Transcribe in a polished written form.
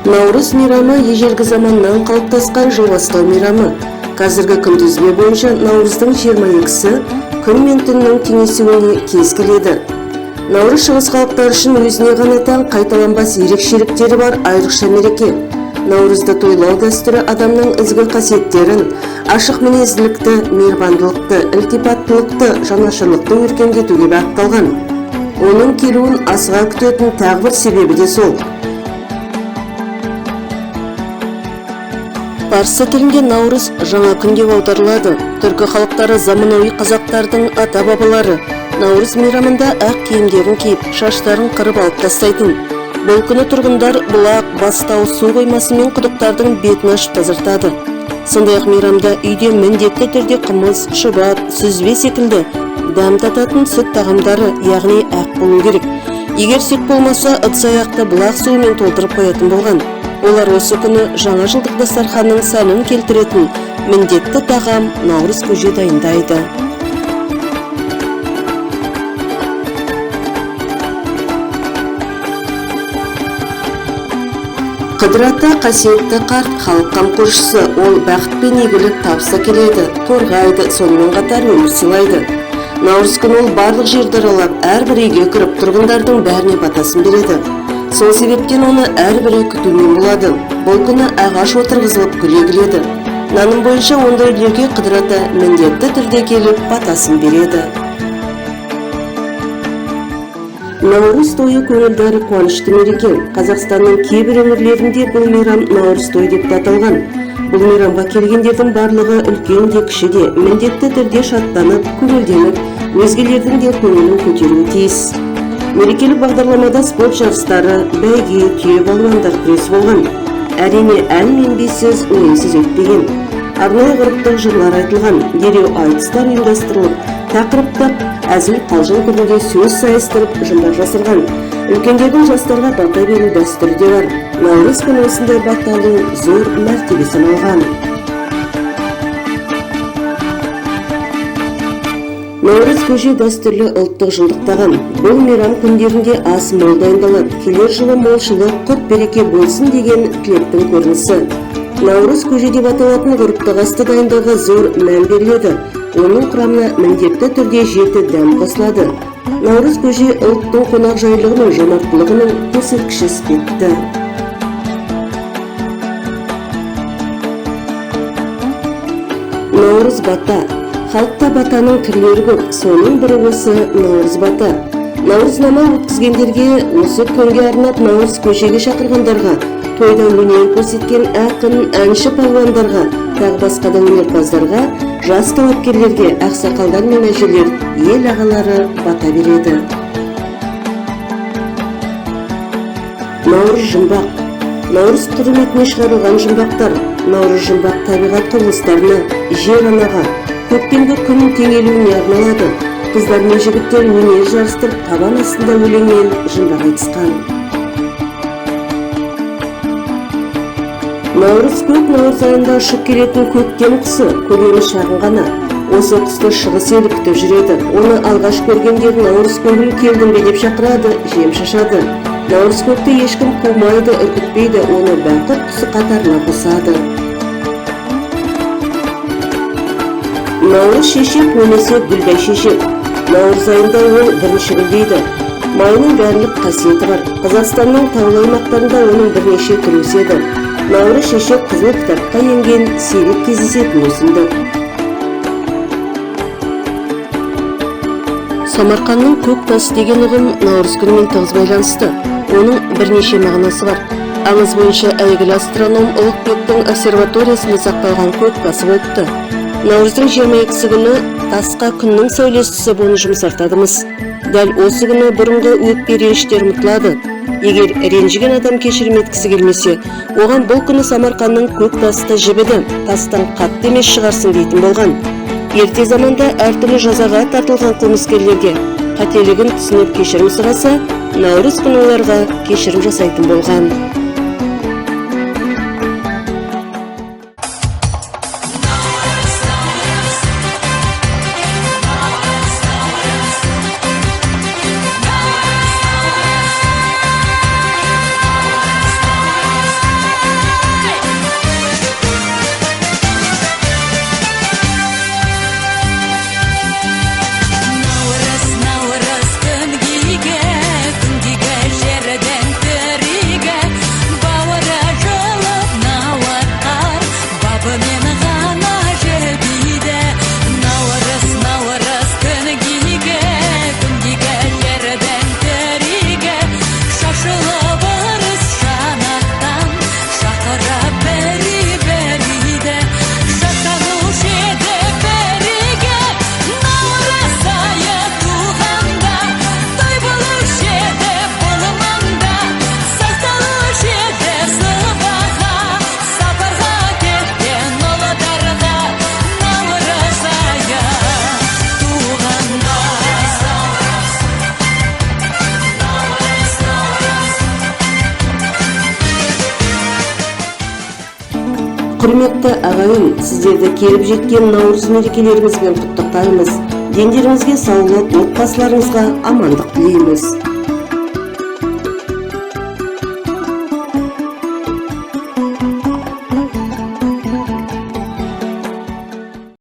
Наурыз мейрамы ежелгі заманнан қалыптасқан жыл бастау мейрамы. Қазіргі күнтізбе бойынша Наурыздың 22-сі күн мен түннің теңесуіне кез келеді. Наурыз шығыс халықтары үшін өзіне ғана тән қайталанбас ерекшеліктері бар айрықша мереке. Наурызды тойлау дәстүрі адамның ізгі қасиеттерін, ашық мінезділікті, мейірбандылықты, ілтипаттылықты, жанашырлықты өркендетуге бағытталған. Оның келуін асыға күтетін тағы бір себебі де сол. Парсы тілінде Наурыз жаңа күн деп аударылады. Түркі халықтары заманауи қазақтардың ата-бабалары Наурыз мейрамында ақ киімдерін киіп, шаштарын қырып алып тастайтын. Бұл күні тұрғындар бұлақ, бастау, су қоймасы мен құдықтардың бетін ашып тазартады. Сондай-ақ мейрамда үйде міндетті түрде қымыз, шұбат, сүзбе секілді дәм тататын сүт тағамдары, яғни ақ болу керек. Егер сүт болмаса, ыдыс-аяқты бұлақ суымен толтырып қоятын болған. Олар осы күні жаңа жылдық дастарханның сәнін келтіретін міндетті тағам Наурыз көже дайындайды. Қыдыр ата қасиетті қарт, халық қамқоршысы, ол бақыт пен игілік табыса келеді, қорғайды, сонымен қатар өмір сыйлайды. Наурыз күні ол барлық жерді аралап, әрбір үйге кіріп, тұрғындардың бәріне батасын береді. Сол себептен оны әрбірі күтумен болады. Бұл күні ағаш отырғызылып гүл егіледі. Наным бойынша ондай үйлерге Қыдыр ата міндетті түрде келіп батасын береді. Наурыз тойы көңілдері қуанышты мереке. Қазақстанның кейбір өңірлерінде бұл мейрам Наурыз той деп аталған. Бұл мейрамға келгендердің барлығы үлкен де кіші де міндетті түрде шаттанып, көңілденіп, өзгелердің де көңілін көтеруі тиіс. Мерекелік бағдарламада спорт жарыстары, бәйге, түйе балуандар күресі болған. Әрине, ән мен би сөз ойынсыз өтпеген. Арнайы ғұрыптық жырлар айтылған, дереу айтыстар ұйымдастырылып, тақырыптап, әзіл қалжың түрінде сөз сайыстырып, жұмбақ жасырған. Үлкендердің жастарға бата беру дәстүрі де бар. Наурыз күні осындай бата алу зор мәртебе саналған. Наурыз көже дәстүрлі ұлттық жылдық тағам. Бұл мейрам күндерінде ас мол дайындалады. Келер жылы молшылық, құт береке болсын деген тілектің көрінісі. Наурыз көже деп аталатын ғұрыптық асты дайындауға зор мән беріледі. Оның құрамына міндетті түрде 7 дәм қосылады. Наурыз көже ұлттың қонақжайлығы мен жомарттылығының көрсеткіші іспетті. Наурыз бата. Халықта батаның түрлері көп, соның бірі осы Наурыз бата. Наурызнама өткізгендерге, осы күнге арнап Наурыз көжеге шақырғандарға, тойда өнер көрсеткен ақын, әнші палуандарға, тағы басқа да өнерпаздарға, жас талапкерлерге, ақсақалдар мен әжелер, ел ағалары бата береді. Наурыз жұмбақ. Наурыз құрметіне шығарылған жұмбақтар. Наурыз жұмбақ табиғат құбылыстарына, жер анаға, көктемгі күн теңелуіне арналады. Қыздар мен жігіттер өнер жарыстырып, табан астында өлеңмен жұмбақ айтысқан. Наурыз көк, Наурыз айында ұшып келетін көктем құсы, көлемі шағын ғана. Осы құсты шығыс елі күтіп жүреді. Оны алғаш көргендер Наурыз көңіл келдің бе деп шақырады, жем шашады. Наурыз көкті ешкім қумайды, үркітпейді, оны бақыт құсы қатарына қосады. Наурыз шешек, өнесе гүлдай шешек. Наурыз айында ол бірінші гүлдейді. Майының бәрілік қасиеті бар. Қазақстанның таулы аймақтарында оның бірнеше түрі өседі. Наурыз шешек қызыл кітапқа енген сирек кездесетін өсімдік. Самарқанның көк тасы деген ұғым Наурыз күнімен тығыз байланысты. Оның бірнеше мағынасы бар. Аңыз бойынша әйгілі астроном Ұлықбектің обсерваториясында сақталған көк тасы болыпты. Наурыздың 22-сі күні тасқа күннің сәулесі түсіп оны жұмсартадымыз. Дәл осы күні бұрынғы өкпе реніштер ұмытылады. Егер ренжіген адам кешірім еткісі келмесе, оған бұл күні Самарқанның көк тасты жібіді, тастан қатты емес шығарсын дейтін болған. Ерте заманда әртүрлі жазаға тартылған қылмыскерлерге қателігін түсініп кешірім сұраса, Наурыз күні оларға кешірім жасайтын болған. Құрметті ағайын, сіздерді келіп жеткен наурыз мерекелеріңізбен құттықтаймыз. Дендеріңізге саулық, отбасыларыңызға амандық тілейміз.